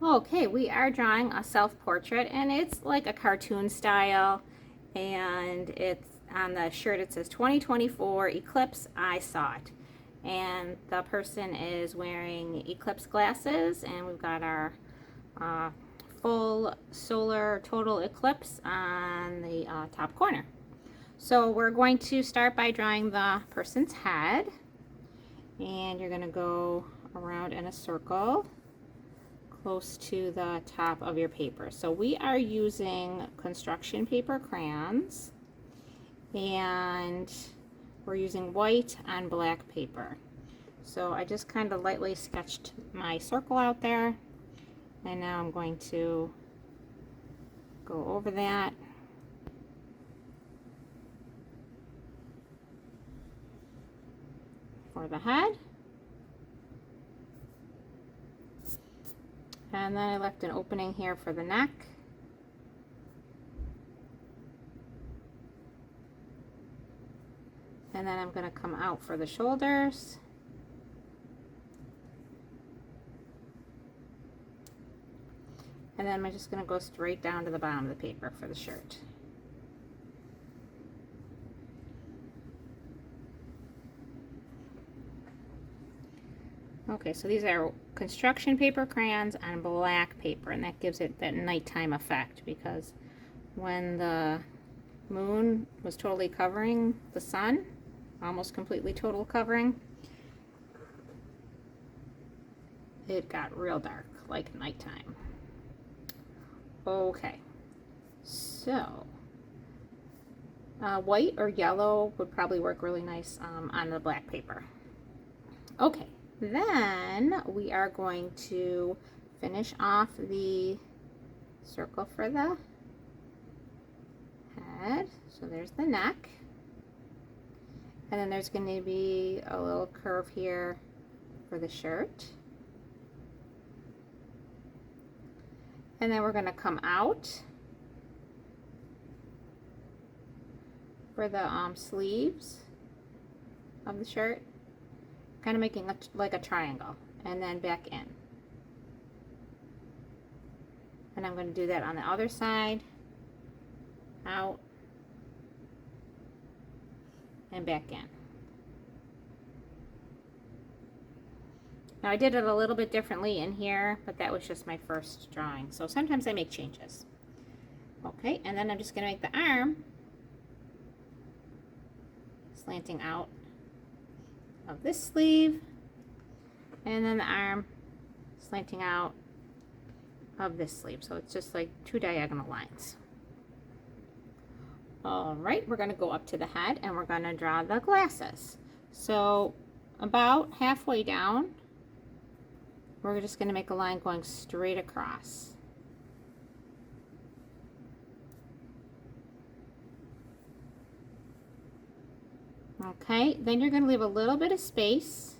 Okay, we are drawing a self-portrait and it's like a cartoon style, and it's on the shirt it says 2024 Eclipse, I saw it. And the person is wearing eclipse glasses, and we've got our uh, full solar total eclipse on the top corner. So we're going to start by drawing the person's head, and you're going to go around in a circle close to the top of your paper. So we are using construction paper crayons, and we're using white on black paper. So I just kind of lightly sketched my circle out there, and now I'm going to go over that for the head. And then I left an opening here for the neck. And then I'm going to come out for the shoulders. And then I'm just going to go straight down to the bottom of the paper for the shirt. Okay, so these are construction paper crayons on black paper, and that gives it that nighttime effect, because when the moon was totally covering the sun, almost completely total covering, it got real dark, like nighttime. Okay, so white or yellow would probably work really nice on the black paper. Okay. Then we are going to finish off the circle for the head. So there's the neck. And then there's going to be a little curve here for the shirt. And then we're going to come out for the sleeves of the shirt, kind of making like a triangle, and then back in. And I'm going to do that on the other side, out, and back in. Now I did it a little bit differently in here, but that was just my first drawing, so sometimes I make changes. Okay, and then I'm just going to make the arm slanting out of this sleeve, and then the arm slanting out of this sleeve. So it's just like two diagonal lines. All right, we're going to go up to the head, and we're going to draw the glasses. So about halfway down, we're just going to make a line going straight across. Okay, then you're going to leave a little bit of space.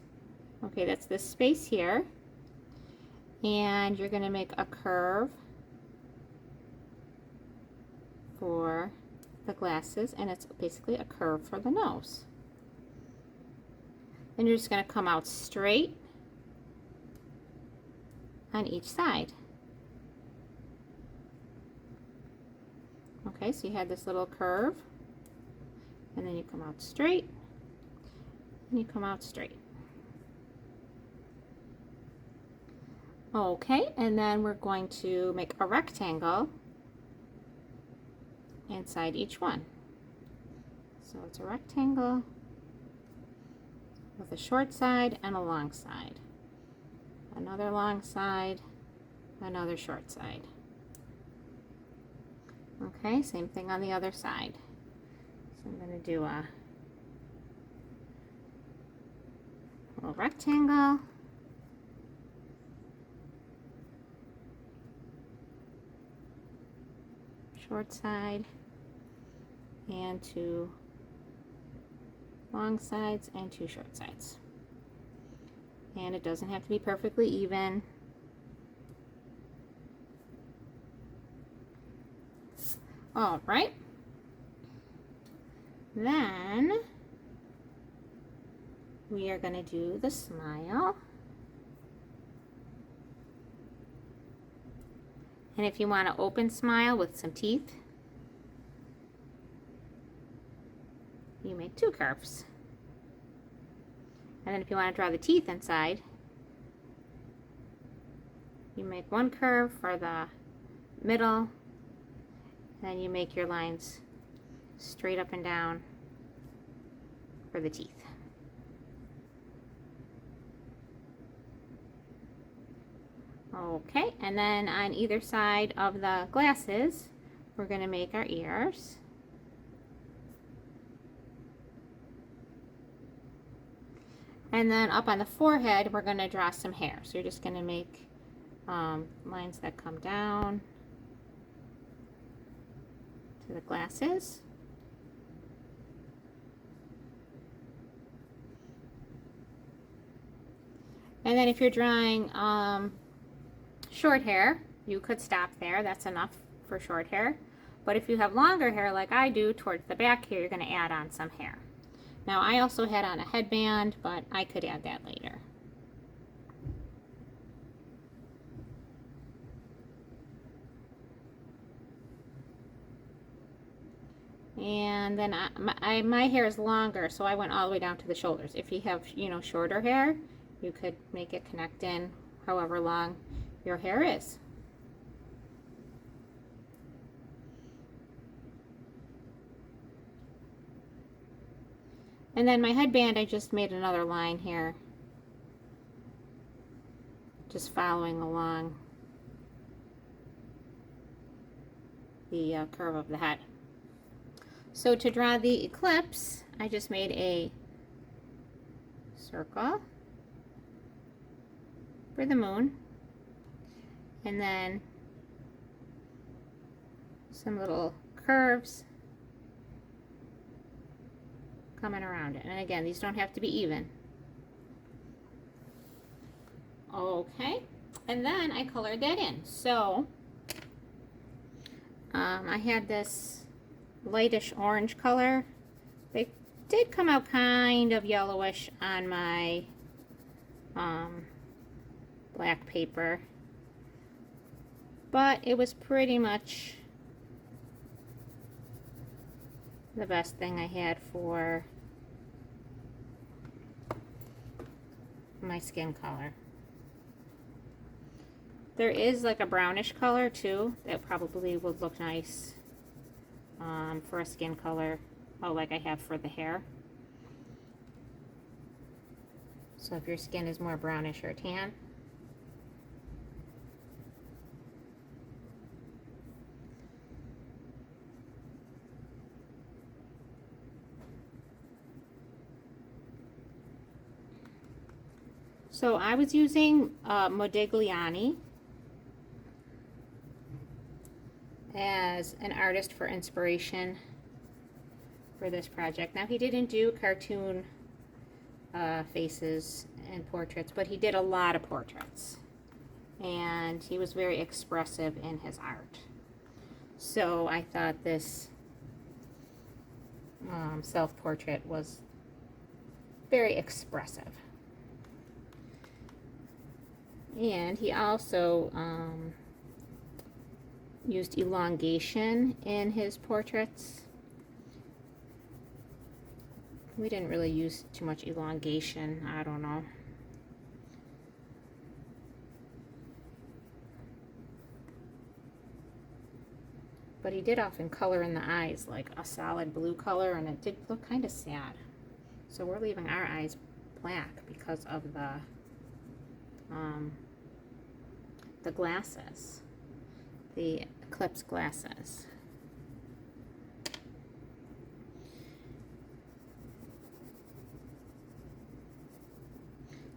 Okay, that's this space here. And you're going to make a curve for the glasses, and it's basically a curve for the nose. Then you're just going to come out straight on each side. Okay, so you had this little curve, and then you come out straight, and you come out straight. Okay, and then we're going to make a rectangle inside each one. So it's a rectangle with a short side and a long side. Another long side, another short side. Okay, same thing on the other side. So I'm going to do a little rectangle, short side, and two long sides and two short sides. And it doesn't have to be perfectly even. All right. Then we are going to do the smile. And if you want an open smile with some teeth, you make 2 curves. And then if you want to draw the teeth inside, you make 1 curve for the middle, and then you make your lines straight up and down for the teeth. Okay, and then on either side of the glasses, we're going to make our ears. And then up on the forehead, we're going to draw some hair. So you're just going to make lines that come down to the glasses. And then if you're drawing short hair, you could stop there. That's enough for short hair. But if you have longer hair like I do, towards the back here, you're going to add on some hair. Now I also had on a headband, but I could add that later. And then my hair is longer, so I went all the way down to the shoulders. If you have, shorter hair, you could make it connect in however long your hair is. And then my headband, I just made another line here, just following along the curve of the head. So to draw the eclipse, I just made a circle for the moon, and then some little curves coming around it. And again, these don't have to be even. Okay, and then I colored that in. So I had this lightish orange color. They did come out kind of yellowish on my black paper, but it was pretty much the best thing I had for my skin color. There is like a brownish color too that probably would look nice for a skin color, like I have for the hair. So if your skin is more brownish or tan. So I was using Modigliani as an artist for inspiration for this project. Now he didn't do cartoon faces and portraits, but he did a lot of portraits, and he was very expressive in his art. So I thought this self-portrait was very expressive. And he also used elongation in his portraits. We didn't really use too much elongation, I don't know. But he did often color in the eyes, like a solid blue color, and it did look kind of sad. So we're leaving our eyes black because of the glasses, the eclipse glasses.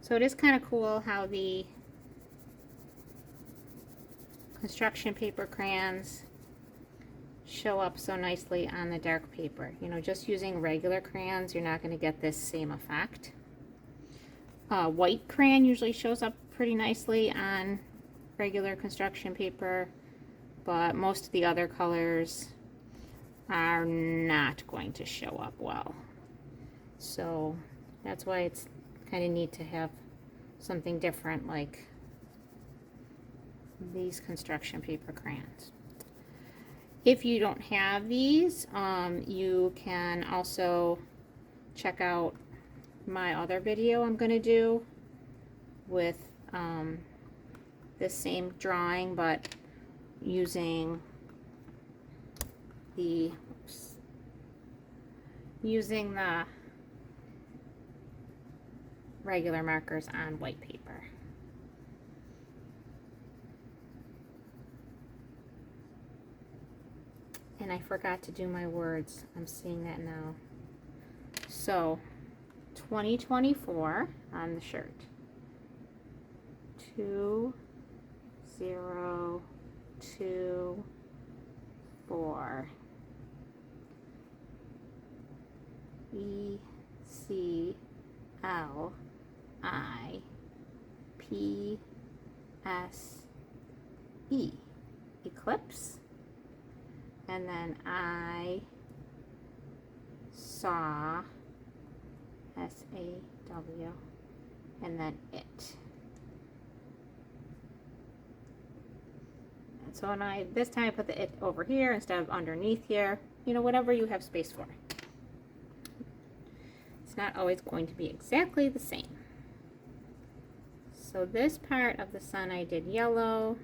So it is kind of cool how the construction paper crayons show up so nicely on the dark paper. You know, just using regular crayons, you're not going to get this same effect. White crayon usually shows up pretty nicely on regular construction paper, but most of the other colors are not going to show up well. So that's why it's kind of neat to have something different like these construction paper crayons. If you don't have these, you can also check out my other video I'm going to do with this same drawing, but using the regular markers on white paper. And I forgot to do my words. I'm seeing that now. So 2024 on the shirt. 2024. ECLIPSE. Eclipse. And then I saw, SAW, and then it. And so this time I put the it over here instead of underneath here, you know, whatever you have space for. It's not always going to be exactly the same. So this part of the sun I did yellow.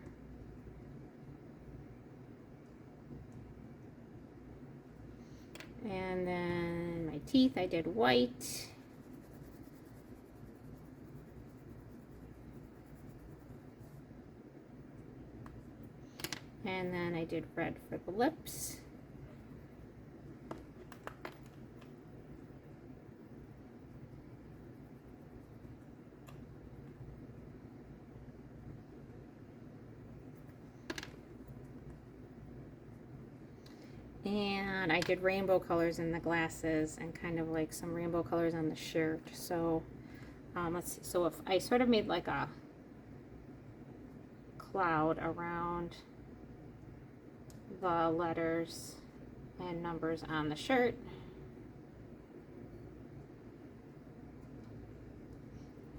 And then my teeth I did white. And then I did red for the lips. And I did rainbow colors in the glasses and kind of like some rainbow colors on the shirt. So let's see. So if I sort of made like a cloud around the letters and numbers on the shirt.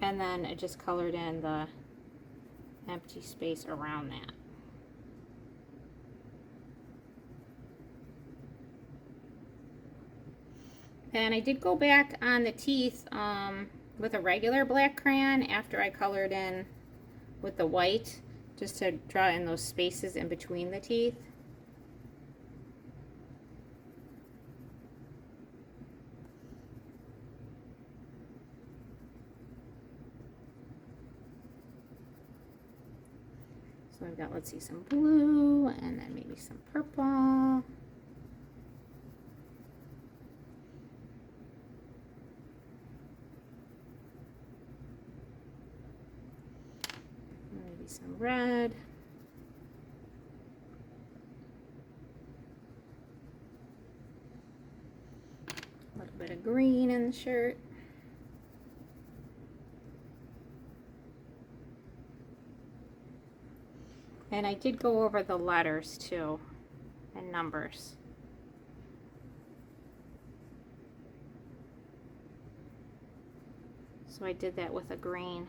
And then I just colored in the empty space around that. And I did go back on the teeth with a regular black crayon after I colored in with the white, just to draw in those spaces in between the teeth. So I've got, let's see, some blue and then maybe some purple. Maybe some red. A little bit of green in the shirt. And I did go over the letters too, and numbers. So I did that with a green.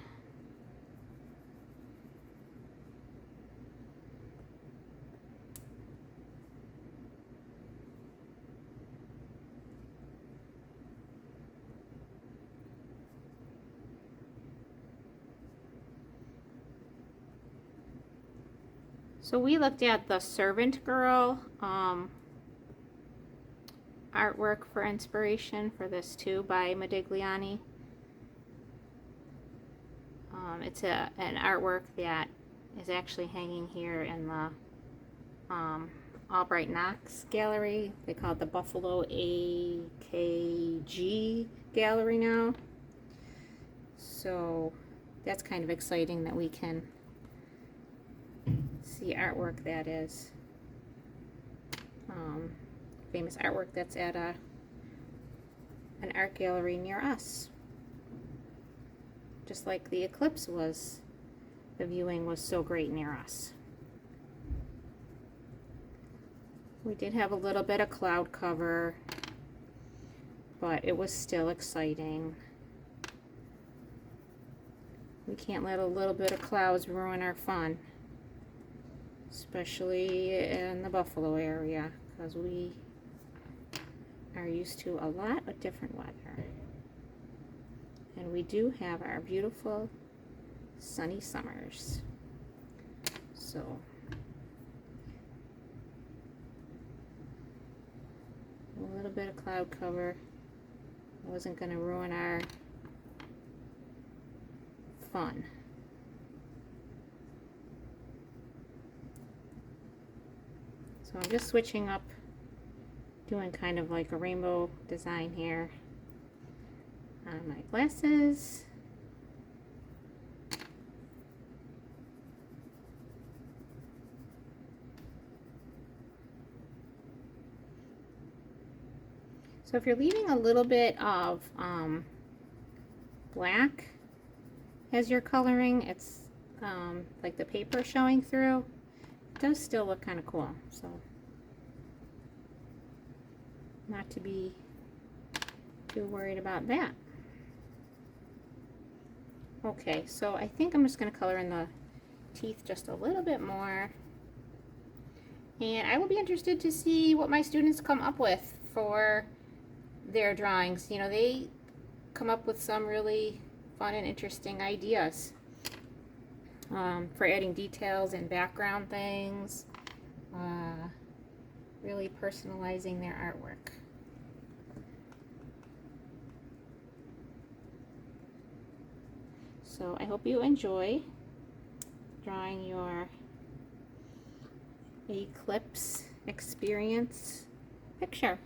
So we looked at the Servant Girl artwork for inspiration for this too by Modigliani. It's an artwork that is actually hanging here in the Albright Knox gallery. They call it the Buffalo AKG gallery now. So that's kind of exciting that we can see artwork that is famous artwork that's at an art gallery near us. Just like the eclipse was, the viewing was so great near us. We did have a little bit of cloud cover, but it was still exciting. We can't let a little bit of clouds ruin our fun. especially in the Buffalo area, because we are used to a lot of different weather. And we do have our beautiful sunny summers. So a little bit of cloud cover wasn't going to ruin our fun. So I'm just switching up, doing kind of like a rainbow design here on my glasses. So if you're leaving a little bit of black as you're coloring, it's like the paper showing through. It does still look kind of cool, so not to be too worried about that. Okay, so I think I'm just going to color in the teeth just a little bit more. And I will be interested to see what my students come up with for their drawings. You know, they come up with some really fun and interesting ideas for adding details and background things, really personalizing their artwork. So I hope you enjoy drawing your eclipse experience picture.